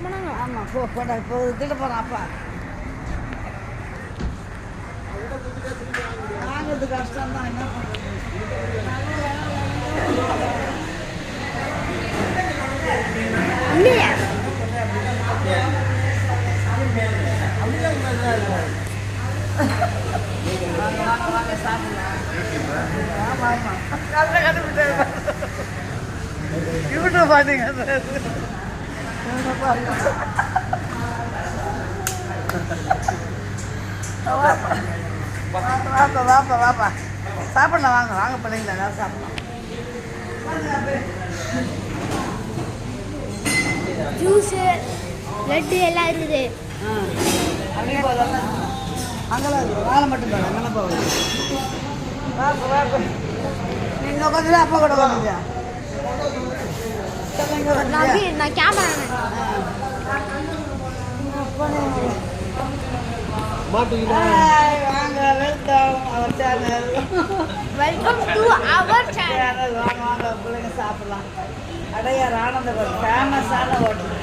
போனாங்க. ஆமாம் போடா இப்போ திட்ட போகிறான் அப்பா. வாங்கிறது கஷ்டம் தான், என்ன பண்ணுறது. இல்லையா வாங்க சாப்பிடலாம். ஆமாம் ஆமாம் நல்லா கண்டுபிடிச்சேன். யூடியூப் பார்த்தீங்க வாப்பா வாப்பா வாப்பா சாப்பிடலாம். வாங்க வாங்க பிள்ளைங்களா எல்லாரும் சாப்பிடலாம். ஜூஸு லட்டு எல்லாம் இருக்குது. அப்படியே போதும். அங்கெல்லாம் இருக்குது, வாழை மட்டும் தானே அங்கெல்லாம் போகுது. வாப்பா வாப்பா நீங்கள் உட்காந்து அப்பா கூட உட்காந்துங்க. நான் கேமரா வாங்க welcome our channel. Welcome to our channel. வாங்க வாங்க பிள்ளைங்க சாப்பிடலாம். அடையார் ஆனந்தபுரம் ஃபேமஸான ஹோட்டல்.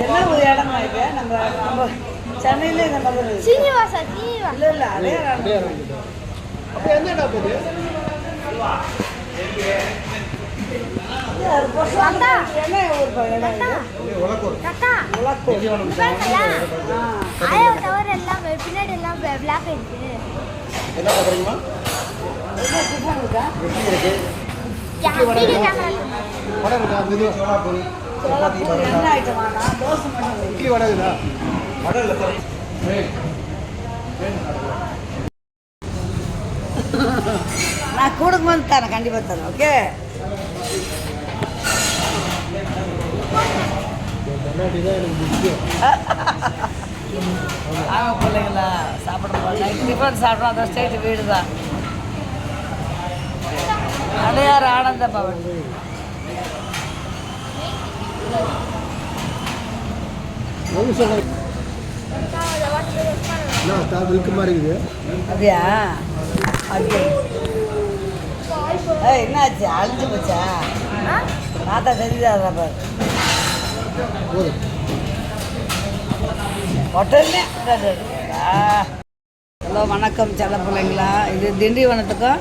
என்ன ஒரு இடமா இது? நம்ம சென்னையிலே இந்த மாதிரி சீனிவாசா இல்லை இல்லை அடையார் ஆனந்தபுரம். அப்போ எந்த இடம் போகுது? என்ன ஊர் பையன்? பின்னாடி எல்லாம் பிளாக் ஆயிடுச்சு. என்ன பார்க்குறீங்களா? என்ன டிஃபன் இருக்கா? வடை இருக்கா? மெதுவாக சோடா போகுது. என்ன ஐட்டமானா? தோசை மட்டும். இட்லி வடை இருக்குதா? வடை இல்லை சார். நான் கொடுக்கும்போது தரேன், கண்டிப்பாக தரேன். ஓகே தான் எனக்கு முக்கியம். ஆமாம் பிள்ளைங்களா சாப்பிட நைட் டிஃபன் சாப்பிட்றோம். அந்த ஸ்டேட் வீடு தான் அடையார் ஆனந்த பவன். விழுக்கமாக இருக்குது. அப்படியா? அப்படியே என்னாச்சு? அழிஞ்சு போச்சா? பார்த்தா தெரியுதா பாரு. ஹோட்டல்லே. ஹலோ வணக்கம் செல்ல பிள்ளைங்களா. இது திண்டிவனத்துக்கும்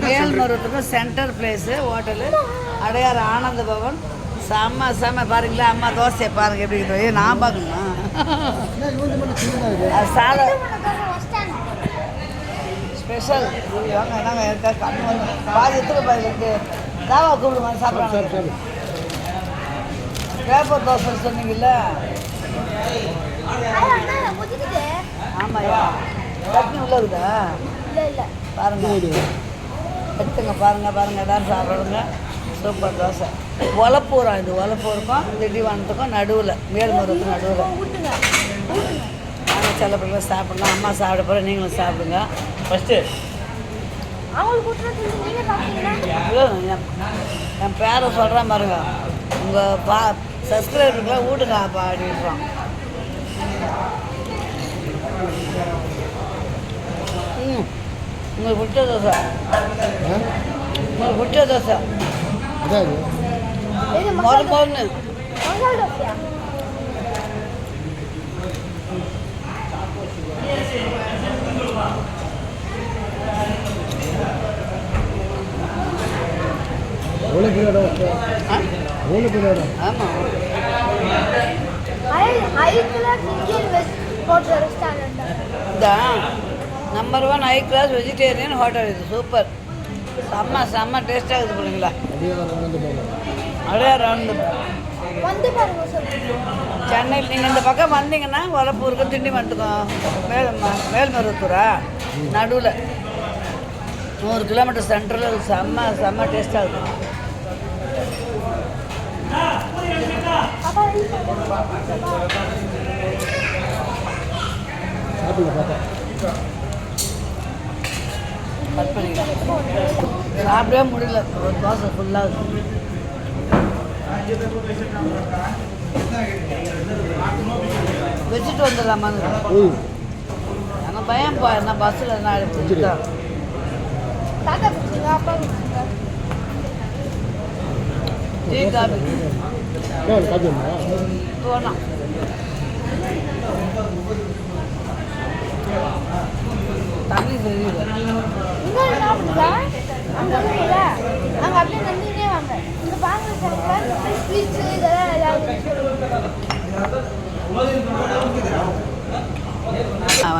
மேல்மருவத்துக்கும் centre place hotel Adyar Ananda Pawan. செம்ம பாருங்களா. அம்மா தோசையை பாருங்கள் எப்படி இருக்குது. நான் பார்க்கணும். சாதம் ஸ்பெஷல். வாங்க என்னங்க இருக்கா கம்மி வந்து பாதி எத்தனை பாதி இருக்குது. தாவா கூப்பிடுமா சாப்பிட்றாங்க. பேப்பர் தோசை சொன்னீங்கல்ல? ஆமாய்யா. சட்னி உள்ள இருக்குதா? பாருங்கள் எடுத்துங்க. பாருங்கள் எல்லோரும் சாப்பிடுங்க. சூப்பர் தோசை. ஒலப்பூரம். இது ஒலப்பூருக்கும் திண்டிவனத்துக்கும் நடுவில், மேல்மருவத்துக்கும் நடுவில். நாங்கள் சில பிள்ளைங்க சாப்பிடலாம். அம்மா சாப்பிட போகிற நீங்களும் சாப்பிடுங்க. ஃபஸ்ட்டு என் பேரை சொல்கிறேன் பாருங்க. உங்கள் சப்ஸ்கிரைபருக்குலாம் வீட்டுங்க அப்பா அப்படின்றோம். உங்களுக்கு பிடிச்ச தோசை. உங்களுக்கு பிடிச்ச தோசை பொண்ணு. ஆமாம் இதான் number 1 high class vegetarian hotel. இது சூப்பர். செம்ம டேஸ்ட்டாக இருக்குது பிள்ளைங்களா. அடையார் சென்னையில் நீங்கள் இந்த பக்கம் வந்தீங்கன்னா ஒலப்பூருக்கும் திண்டிவனத்துக்கும் மேல்மருவத்தூரா நடுவில் 100 கிலோமீட்டர் சென்டரில் செம்ம டேஸ்ட்டாக இருக்குது. கட் பண்ணிக்கலாம். சாப்பிடவே முடியல. ஒரு தோசை ஃபுல்லாக வச்சுட்டு வந்துடலாமான்னு. ஆனால் பயம் என்ன பஸ்ஸில் என்ன ஆகிடுச்சுட்டா. டீ காபி காப்பி வேணுமா? போகலாம். தண்ணி தெரியுது. இங்க சாப்பிடுங்க. அங்க இருக்குல்ல, அங்க அப்படியே நந்தினே வாங்க. இந்த பாங்க ஸ்வீட்ஸ் இதெல்லாம் ஏதாவது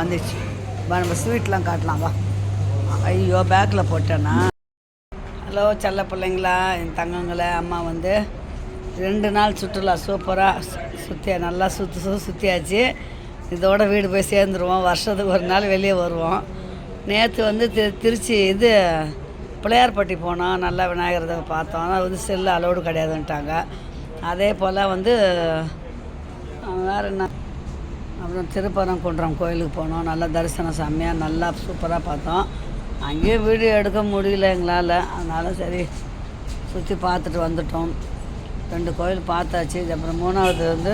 வந்துச்சு. நம்ம ஸ்வீட்லாம் காட்டலாம் வா. ஐயோ பேக்கில் போட்டேன்னா. ஹலோ செல்ல பிள்ளைங்களா, என் தங்கங்களை அம்மா வந்து 2 நாள் சுற்றுலா சூப்பராக நல்லா சுற்றியாச்சு. இதோட வீடு போய் சேர்ந்துருவோம். வருஷத்துக்கு ஒரு நாள் வெளியே வருவோம். நேற்று வந்து திருச்சி பிள்ளையார்பட்டி போனோம். நல்லா விநாயகரத்தை பார்த்தோம். ஆனால் வந்து செல்லு அலோடு கிடையாதுன்ட்டாங்க. அதே போல் வந்து வேறு என்ன, அப்புறம் திருப்பரங்குன்றம் கோயிலுக்கு போனோம். நல்லா தரிசனம் செம்மையாக நல்லா சூப்பராக பார்த்தோம். அங்கேயும் வீடியோ எடுக்க முடியல எங்களால். அதனால் சரி சுற்றி பார்த்துட்டு வந்துட்டோம். 2 கோயில் பார்த்தாச்சு. அப்புறம் 3வது வந்து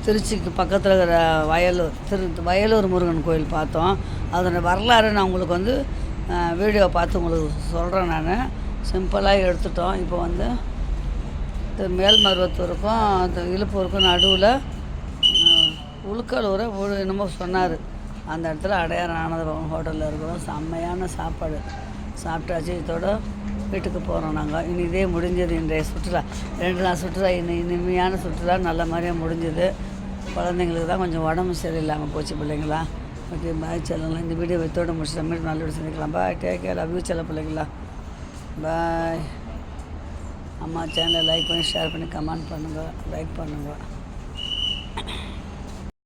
திருச்சிக்கு பக்கத்தில் இருக்கிற வயலூர் முருகன் கோயில் பார்த்தோம். அதோட வரலாறு நான் உங்களுக்கு வந்து வீடியோ பார்த்து உங்களுக்கு சொல்கிறேன். நான் சிம்பிளாக எடுத்துட்டோம். இப்போ வந்து மேல்மருவத்தூருக்கும் இழுப்பூருக்கும் நடுவில் உளுக்கலூரை என்னமோ சொன்னார். அந்த இடத்துல அடையாறு ஆனந்தபவன் ஹோட்டலில் இருக்கிறோம். செம்மையான சாப்பாடு சாப்பிட்டாச்சு. இதோட வீட்டுக்கு போகிறோம் நாங்கள். இனி இதே முடிஞ்சது இன்றைய சுற்றுலா. 2 நாள் சுற்றுலா இனிமையான சுற்றுலா நல்ல மாதிரியாக முடிஞ்சுது. குழந்தைங்களுக்கு தான் கொஞ்சம் உடம்பு சரியில்லாமல் போச்சு பிள்ளைங்களா. ஓகே பாய் செல்லலாம். இந்த வீடியோ வைத்தோட முடிச்சுட்ட மாதிரி நல்ல வீடு சந்திக்கலாம். பாய், டேக் கேர், லவ் யூ செல்ல பிள்ளைங்களா. பாய். அம்மா சேனலை லைக் பண்ணி ஷேர் பண்ணி கமெண்ட் பண்ணுங்கள், லைக் பண்ணுங்கள்.